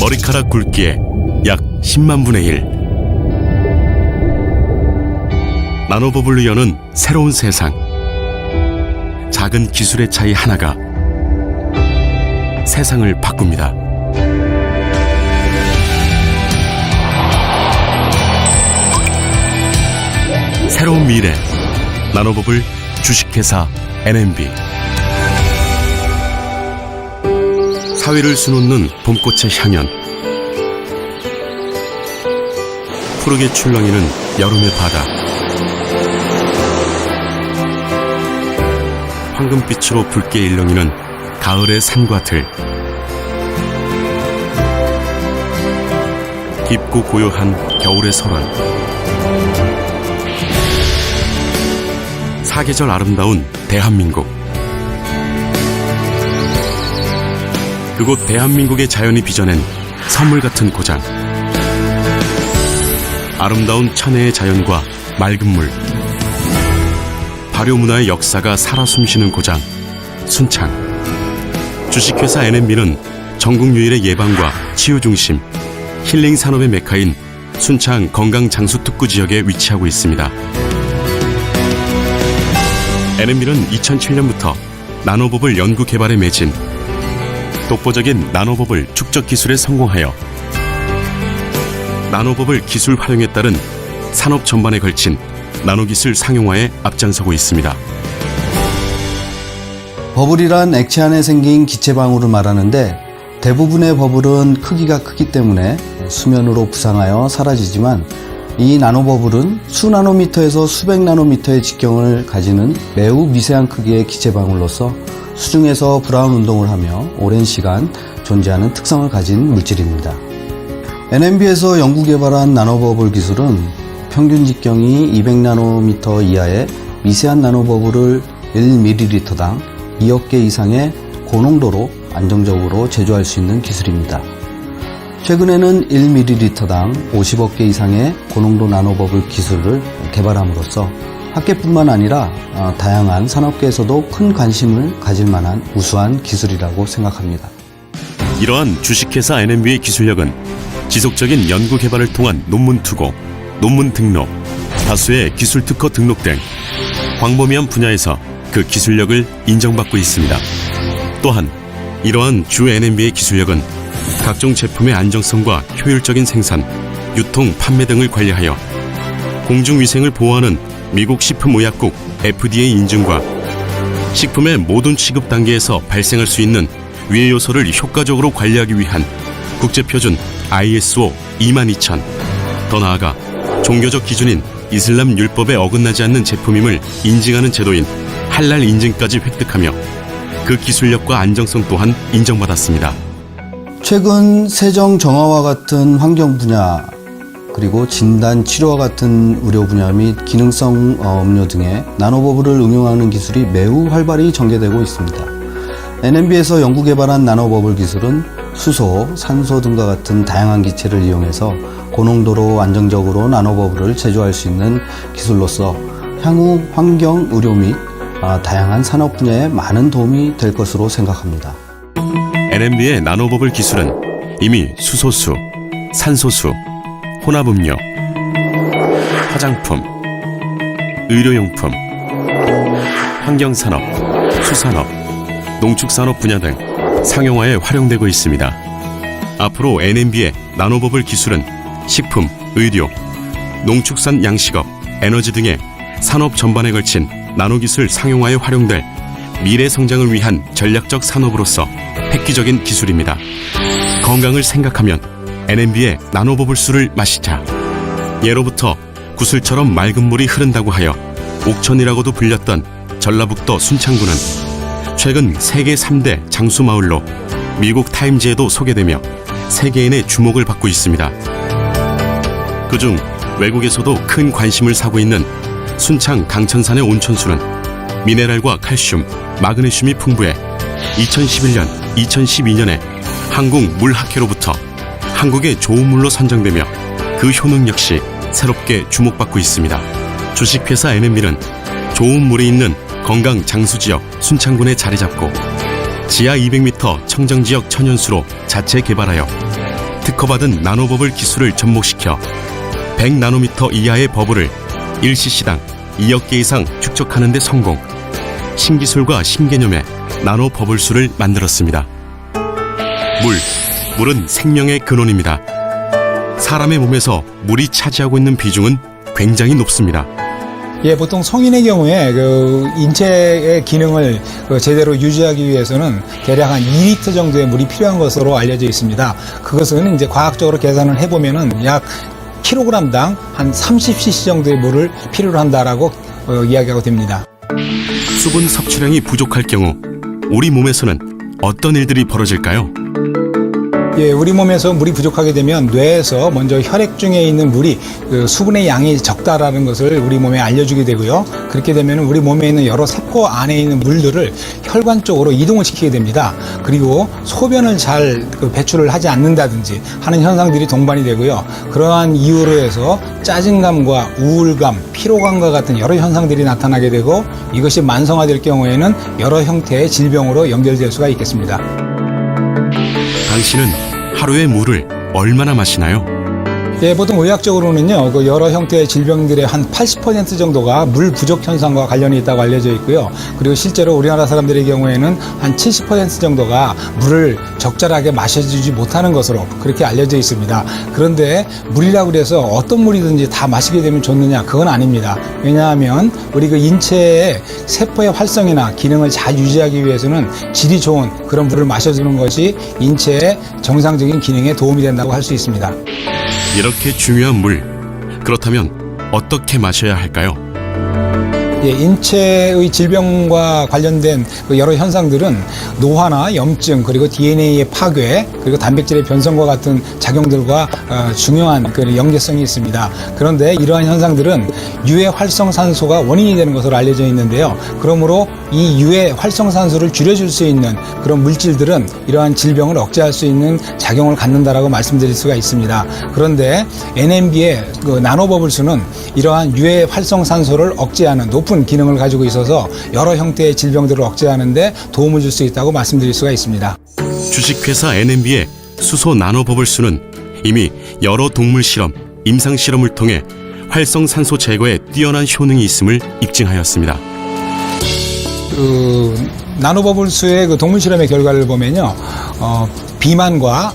머리카락 굵기의 약 10만 분의 1. 나노버블로 여는 새로운 세상. 작은 기술의 차이 하나가 세상을 바꿉니다. 새로운 미래, 나노버블 주식회사 NMB. 사위를 수놓는 봄꽃의 향연, 푸르게 출렁이는 여름의 바다, 황금빛으로 붉게 일렁이는 가을의 산과 들, 깊고 고요한 겨울의 설원, 사계절 아름다운 대한민국. 그곳 대한민국의 자연이 빚어낸 선물 같은 고장. 아름다운 천혜의 자연과 맑은 물, 발효문화의 역사가 살아 숨쉬는 고장 순창. 주식회사 NMB는 전국 유일의 예방과 치유 중심, 힐링 산업의 메카인 순창 건강장수특구 지역에 위치하고 있습니다. NMB는 2007년부터 나노버블 연구 개발에 매진, 독보적인 나노버블 축적 기술에 성공하여 나노버블 기술 활용에 따른 산업 전반에 걸친 나노기술 상용화에 앞장서고 있습니다. 버블이란 액체 안에 생긴 기체방울을 말하는데, 대부분의 버블은 크기가 크기 때문에 수면으로 부상하여 사라지지만, 이 나노버블은 수나노미터에서 수백 나노미터의 직경을 가지는 매우 미세한 크기의 기체방울로서 수중에서 브라운 운동을 하며 오랜 시간 존재하는 특성을 가진 물질입니다. NMB에서 연구 개발한 나노버블 기술은 평균 직경이 200나노미터 이하의 미세한 나노버블을 1ml당 2억 개 이상의 고농도로 안정적으로 제조할 수 있는 기술입니다. 최근에는 1ml당 50억 개 이상의 고농도 나노버블 기술을 개발함으로써 학계뿐만 아니라 다양한 산업계에서도 큰 관심을 가질 만한 우수한 기술이라고 생각합니다. 이러한 주식회사 NMB의 기술력은 지속적인 연구 개발을 통한 논문 투고, 논문 등록, 다수의 기술 특허 등록 등 광범위한 분야에서 그 기술력을 인정받고 있습니다. 또한 이러한 주 NMB의 기술력은 각종 제품의 안정성과 효율적인 생산, 유통, 판매 등을 관리하여 공중위생을 보호하는 미국 식품의약국 FDA 인증과 식품의 모든 취급 단계에서 발생할 수 있는 위해 요소를 효과적으로 관리하기 위한 국제표준 ISO 22000, 더 나아가 종교적 기준인 이슬람 율법에 어긋나지 않는 제품임을 인증하는 제도인 할랄 인증까지 획득하며 그 기술력과 안정성 또한 인정받았습니다. 최근 세정 정화와 같은 환경 분야, 그리고 진단 치료와 같은 의료 분야 및 기능성 음료 등의 나노버블을 응용하는 기술이 매우 활발히 전개되고 있습니다. NMB에서 연구 개발한 나노버블 기술은 수소, 산소 등과 같은 다양한 기체를 이용해서 고농도로 안정적으로 나노버블을 제조할 수 있는 기술로서 향후 환경, 의료 및 다양한 산업 분야에 많은 도움이 될 것으로 생각합니다. NMB의 나노버블 기술은 이미 수소수, 산소수, 혼합음료, 화장품, 의료용품, 환경산업, 수산업, 농축산업 분야 등 상용화에 활용되고 있습니다. 앞으로 NMB의 나노버블 기술은 식품, 의료, 농축산 양식업, 에너지 등의 산업 전반에 걸친 나노기술 상용화에 활용될 미래 성장을 위한 전략적 산업으로서 획기적인 기술입니다. 건강을 생각하면 NMB의 나노버블수를 마시자. 예로부터 구슬처럼 맑은 물이 흐른다고 하여 옥천이라고도 불렸던 전라북도 순창군은 최근 세계 3대 장수마을로 미국 타임즈에도 소개되며 세계인의 주목을 받고 있습니다. 그중 외국에서도 큰 관심을 사고 있는 순창 강천산의 온천수는 미네랄과 칼슘, 마그네슘이 풍부해 2011년, 2012년에 한국물학회로부터 한국의 좋은 물로 선정되며 그 효능 역시 새롭게 주목받고 있습니다. 주식회사 NMB는 좋은 물이 있는 건강 장수지역 순창군에 자리 잡고 지하 200m 청정지역 천연수로 자체 개발하여 특허받은 나노버블 기술을 접목시켜 100나노미터 이하의 버블을 1cc당 2억 개 이상 축적하는 데 성공. 신기술과 신개념의 나노버블수를 만들었습니다. 물은 생명의 근원입니다. 사람의 몸에서 물이 차지하고 있는 비중은 굉장히 높습니다. 예, 보통 성인의 경우에 인체의 기능을 제대로 유지하기 위해서는 대략 한 2리터 정도의 물이 필요한 것으로 알려져 있습니다. 그것은 이제 과학적으로 계산을 해보면은 약 킬로그램당 한 30cc 정도의 물을 필요로 한다라고 이야기하고 됩니다. 수분 섭취량이 부족할 경우 우리 몸에서는 어떤 일들이 벌어질까요? 예, 우리 몸에서 물이 부족하게 되면 뇌에서 먼저 혈액 중에 있는 물이 수분의 양이 적다라는 것을 우리 몸에 알려주게 되고요. 그렇게 되면 우리 몸에 있는 여러 세포 안에 있는 물들을 혈관 쪽으로 이동을 시키게 됩니다. 그리고 소변을 잘 배출을 하지 않는다든지 하는 현상들이 동반이 되고요. 그러한 이유로 해서 짜증감과 우울감, 피로감과 같은 여러 현상들이 나타나게 되고 이것이 만성화될 경우에는 여러 형태의 질병으로 연결될 수가 있겠습니다. 당신은 하루에 물을 얼마나 마시나요? 예, 보통 의학적으로는요, 여러 형태의 질병들의 한 80% 정도가 물 부족 현상과 관련이 있다고 알려져 있고요. 그리고 실제로 우리나라 사람들의 경우에는 한 70% 정도가 물을 적절하게 마셔주지 못하는 것으로 그렇게 알려져 있습니다. 그런데 물이라고 해서 어떤 물이든지 다 마시게 되면 좋느냐? 그건 아닙니다. 왜냐하면 우리 인체의 세포의 활성이나 기능을 잘 유지하기 위해서는 질이 좋은 그런 물을 마셔주는 것이 인체의 정상적인 기능에 도움이 된다고 할 수 있습니다. 이렇게 중요한 물, 그렇다면 어떻게 마셔야 할까요? 예, 인체의 질병과 관련된 여러 현상들은 노화나 염증 그리고 DNA의 파괴 그리고 단백질의 변성과 같은 작용들과 중요한 연계성이 있습니다. 그런데 이러한 현상들은 유해 활성산소가 원인이 되는 것으로 알려져 있는데요. 그러므로 이 유해 활성산소를 줄여줄 수 있는 그런 물질들은 이러한 질병을 억제할 수 있는 작용을 갖는다라고 말씀드릴 수가 있습니다. 그런데 NMB의 나노버블수는 이러한 유해 활성산소를 억제하는 높은 기능을 가지고 있어서 여러 형태의 질병들을 억제하는 데 도움을 줄 수 있다고 말씀드릴 수가 있습니다. 주식회사 NMB의 수소 나노버블수는 이미 여러 동물 실험, 임상 실험을 통해 활성산소 제거에 뛰어난 효능이 있음을 입증하였습니다. 나노버블수의 동물 실험의 결과를 보면요, 비만과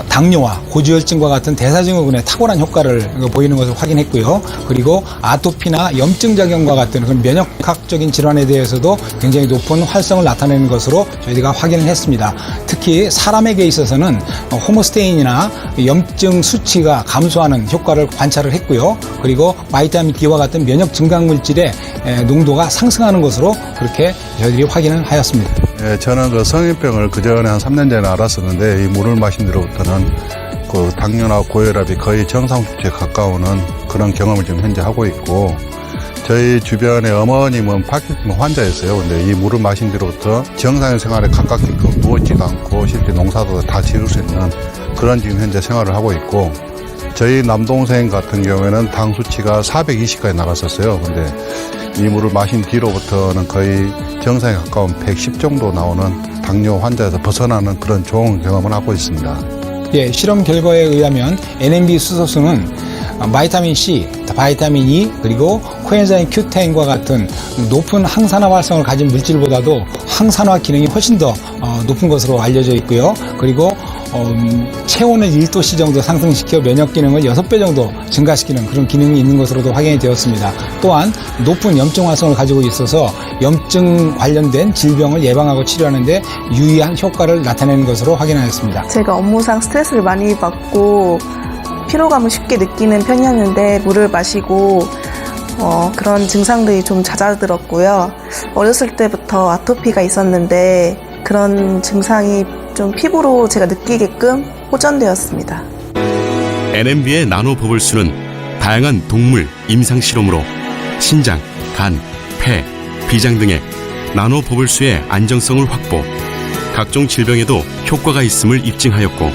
당뇨와 고지혈증과 같은 대사증후군에 탁월한 효과를 보이는 것을 확인했고요. 그리고 아토피나 염증 작용과 같은 그런 면역학적인 질환에 대해서도 굉장히 높은 활성을 나타내는 것으로 저희가 확인을 했습니다. 특히 사람에게 있어서는 호모스테인이나 염증 수치가 감소하는 효과를 관찰을 했고요. 그리고 바이타민 D와 같은 면역 증강 물질의 농도가 상승하는 것으로 그렇게 저희들이 확인을 하였습니다. 예, 저는 성인병을 그전에 한 3년 전에 알았었는데 이 물을 마신 뒤로부터는 당뇨나 고혈압이 거의 정상 수치에 가까우는 그런 경험을 지금 현재 하고 있고, 저희 주변의 어머님은 파킨슨 환자였어요. 근데 이 물을 마신 뒤로부터 정상의 생활에 가깝게끔 누워있지도 않고 실제 농사도 다 지을 수 있는 그런 지금 현재 생활을 하고 있고, 저희 남동생 같은 경우에는 당 수치가 420까지 나갔었어요. 근데 이 물을 마신 뒤로부터는 거의 정상에 가까운 110 정도 나오는 당뇨 환자에서 벗어나는 그런 좋은 경험을 하고 있습니다. 예, 실험 결과에 의하면 NMB 수소수는 바이타민 C, 바이타민 E, 그리고 코엔자임 Q10과 같은 높은 항산화 활성을 가진 물질보다도 항산화 기능이 훨씬 더 높은 것으로 알려져 있고요. 그리고 체온을 1도씨 정도 상승시켜 면역 기능을 6배 정도 증가시키는 그런 기능이 있는 것으로도 확인이 되었습니다. 또한 높은 염증 활성을 가지고 있어서 염증 관련된 질병을 예방하고 치료하는 데 유의한 효과를 나타내는 것으로 확인하였습니다. 제가 업무상 스트레스를 많이 받고 피로감을 쉽게 느끼는 편이었는데 물을 마시고 그런 증상들이 좀 잦아들었고요. 어렸을 때부터 아토피가 있었는데 그런 증상이 좀 피부로 제가 느끼게끔 호전되었습니다. NMB의 나노버블수는 다양한 동물 임상 실험으로 신장, 간, 폐, 비장 등의 나노버블수의 안정성을 확보, 각종 질병에도 효과가 있음을 입증하였고,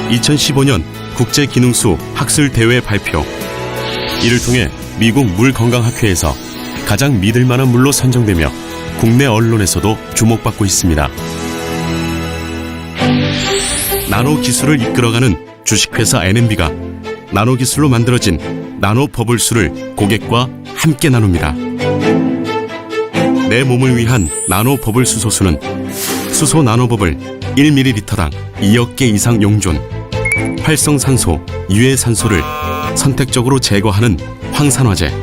2015년 국제기능수 학술대회 발표, 이를 통해 미국 물건강학회에서 가장 믿을만한 물로 선정되며 국내 언론에서도 주목받고 있습니다. 나노 기술을 이끌어가는 주식회사 NMB가 나노 기술로 만들어진 나노 버블수를 고객과 함께 나눕니다. 내 몸을 위한 나노 버블 수소수는 수소 나노버블 1ml당 2억 개 이상 용존, 활성산소, 유해산소를 선택적으로 제거하는 황산화제.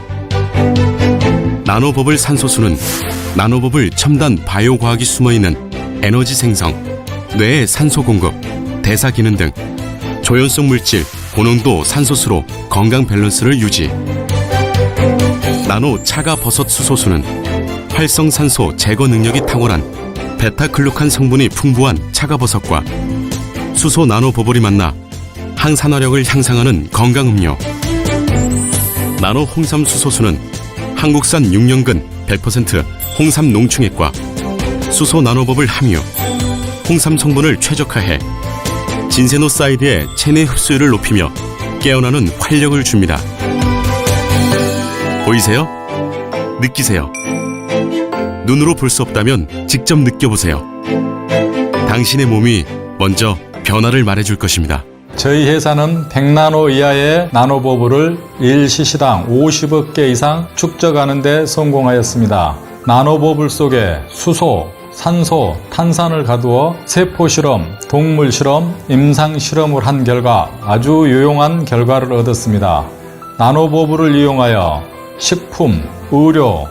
나노버블 산소수는 나노버블 첨단 바이오 과학이 숨어있는 에너지 생성, 뇌의 산소 공급, 대사 기능 등 조연성 물질, 고농도 산소수로 건강 밸런스를 유지. 나노 차가 버섯 수소수는 활성산소 제거 능력이 탁월한 베타글루칸 성분이 풍부한 차가버섯과 수소 나노버블이 만나 항산화력을 향상하는 건강음료. 나노 홍삼 수소수는 한국산 6년근 100% 홍삼 농축액과 수소 나노버블 함유, 홍삼 성분을 최적화해 진세노사이드의 체내 흡수율을 높이며 깨어나는 활력을 줍니다. 보이세요? 느끼세요? 눈으로 볼 수 없다면 직접 느껴보세요. 당신의 몸이 먼저 변화를 말해줄 것입니다. 저희 회사는 100나노 이하의 나노버블을 1cc당 50억 개 이상 축적하는 데 성공하였습니다. 나노버블 속에 수소, 산소, 탄산을 가두어 세포 실험, 동물 실험, 임상 실험을 한 결과 아주 유용한 결과를 얻었습니다. 나노버블을 이용하여 식품, 의료,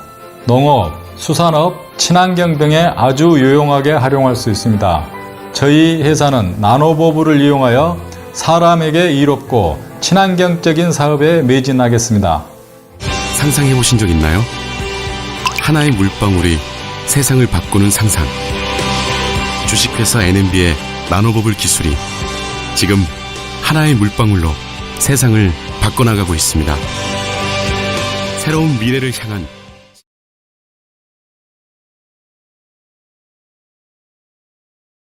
농업, 수산업, 친환경 등에 아주 유용하게 활용할 수 있습니다. 저희 회사는 나노버블을 이용하여 사람에게 이롭고 친환경적인 사업에 매진하겠습니다. 상상해 보신 적 있나요? 하나의 물방울이 세상을 바꾸는 상상. 주식회사 NMB의 나노버블 기술이 지금 하나의 물방울로 세상을 바꿔나가고 있습니다. 새로운 미래를 향한